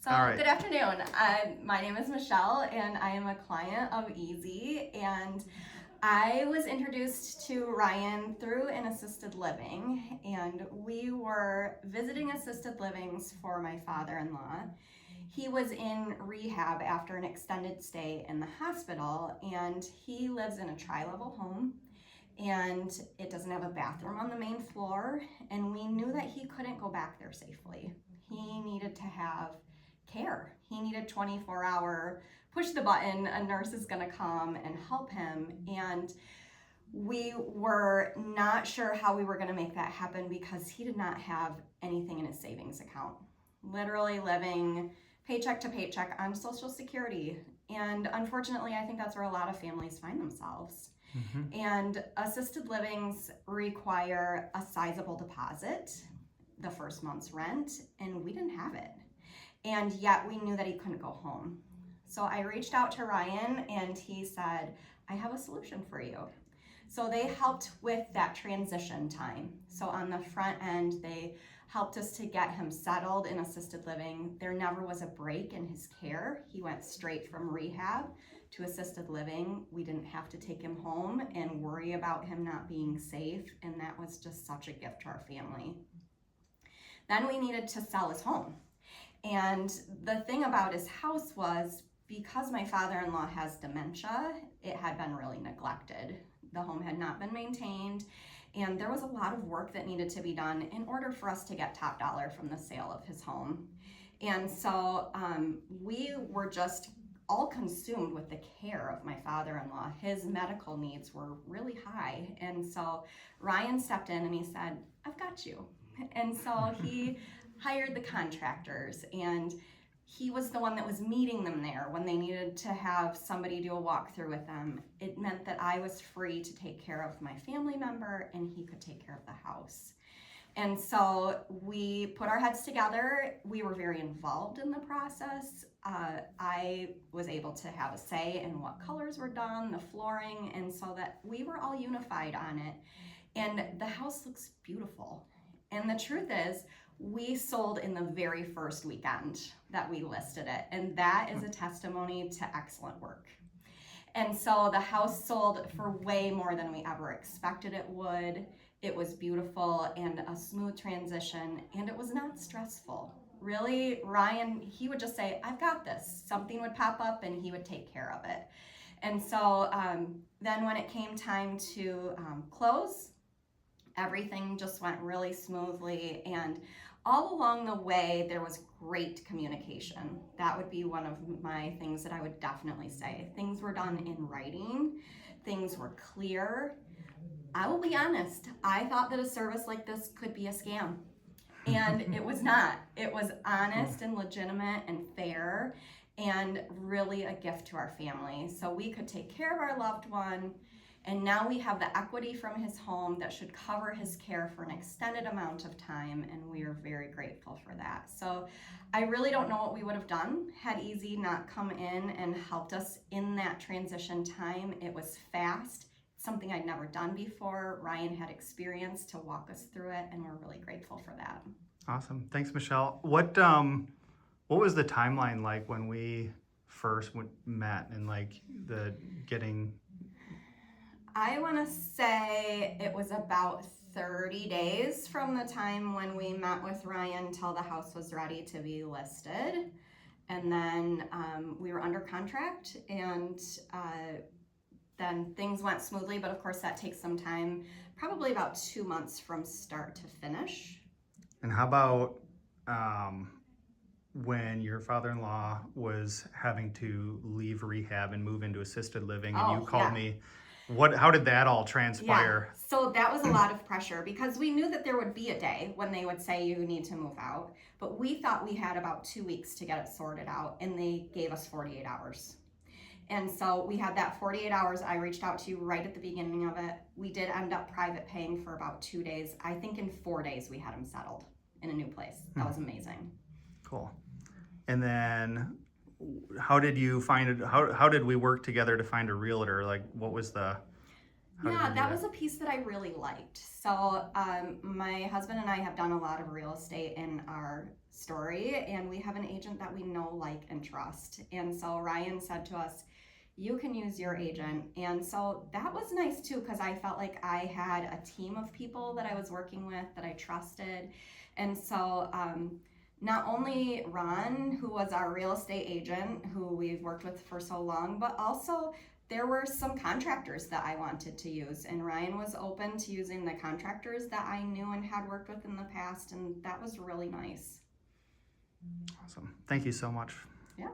So, All right. good afternoon. My name is Michelle, and I am a client of Easy. And I was introduced to Ryan through an assisted living, and we were visiting assisted livings for my father-in-law. He was in rehab after an extended stay in the hospital, and he lives in a tri-level home, and it doesn't have a bathroom on the main floor, and we knew that he couldn't go back there safely. He needed to have care. He needed 24-hour push the button, a nurse is gonna come and help him. And we were not sure how we were gonna make that happen because he did not have anything in his savings account. Literally living paycheck to paycheck on Social Security. And unfortunately, I think that's where a lot of families find themselves. Mm-hmm. And assisted livings require a sizable deposit, the first month's rent, and we didn't have it. And yet we knew that he couldn't go home. So I reached out to Ryan and he said, I have a solution for you. So they helped with that transition time. So on the front end, they helped us to get him settled in assisted living. There never was a break in his care. He went straight from rehab to assisted living. We didn't have to take him home and worry about him not being safe. And that was just such a gift to our family. Then we needed to sell his home. And the thing about his house was, because my father-in-law has dementia, it had been really neglected. The home had not been maintained, and there was a lot of work that needed to be done in order for us to get top dollar from the sale of his home. And so we were just all consumed with the care of my father-in-law. His medical needs were really high, and so Ryan stepped in and he said, I've got you. And so he hired the contractors, and he was the one that was meeting them there when they needed to have somebody do a walkthrough with them. It meant that I was free to take care of my family member and he could take care of the house. And so we put our heads together. We were very involved in the process. I was able to have a say in what colors were done, the flooring, and so that we were all unified on it. And the house looks beautiful. And the truth is, we sold in the very first weekend that we listed it, and that is a testimony to excellent work. And so the house sold for way more than we ever expected it would. It was beautiful and a smooth transition, and it was not stressful. Really, Ryan, he would just say, I've got this. Something would pop up and he would take care of it. And so then when it came time to close, everything just went really smoothly, and all along the way there was great communication. That would be one of my things that I would definitely say. Things were done in writing, things were clear. I will be honest, I thought that a service like this could be a scam, and it was not. It was honest and legitimate and fair, and really a gift to our family. So we could take care of our loved one, and now we have the equity from his home that should cover his care for an extended amount of time, and we are very grateful for that. So I really don't know what we would have done had Easy not come in and helped us in that transition time. It was fast, something I'd never done before. Ryan had experience to walk us through it, and we're really grateful for that. Awesome. Thanks, Michelle. What was the timeline like when we first met and like the getting? I want to say it was about 30 days from the time when we met with Ryan till the house was ready to be listed. And then we were under contract, and then things went smoothly, but of course that takes some time, probably about 2 months from start to finish. And how about when your father-in-law was having to leave rehab and move into assisted living, and you called me? How did that all transpire? Yeah. So that was a lot of pressure because we knew that there would be a day when they would say you need to move out, but we thought we had about 2 weeks to get it sorted out, and they gave us 48 hours. And so we had that 48 hours. I reached out to you right at the beginning of it. We did end up private paying for about 2 days. I think in 4 days we had him settled in a new place. That was amazing. Cool. And then how did you find it? How did we work together to find a realtor? Like, what was the? That was a piece that I really liked. So my husband and I have done a lot of real estate in our story, and we have an agent that we know, like, and trust. And so Ryan said to us, you can use your agent. And so that was nice too, because I felt like I had a team of people that I was working with that I trusted. And so not only Ron, who was our real estate agent, who we've worked with for so long, but also there were some contractors that I wanted to use, and Ryan was open to using the contractors that I knew and had worked with in the past, and that was really nice. Awesome. Thank you so much. Yeah.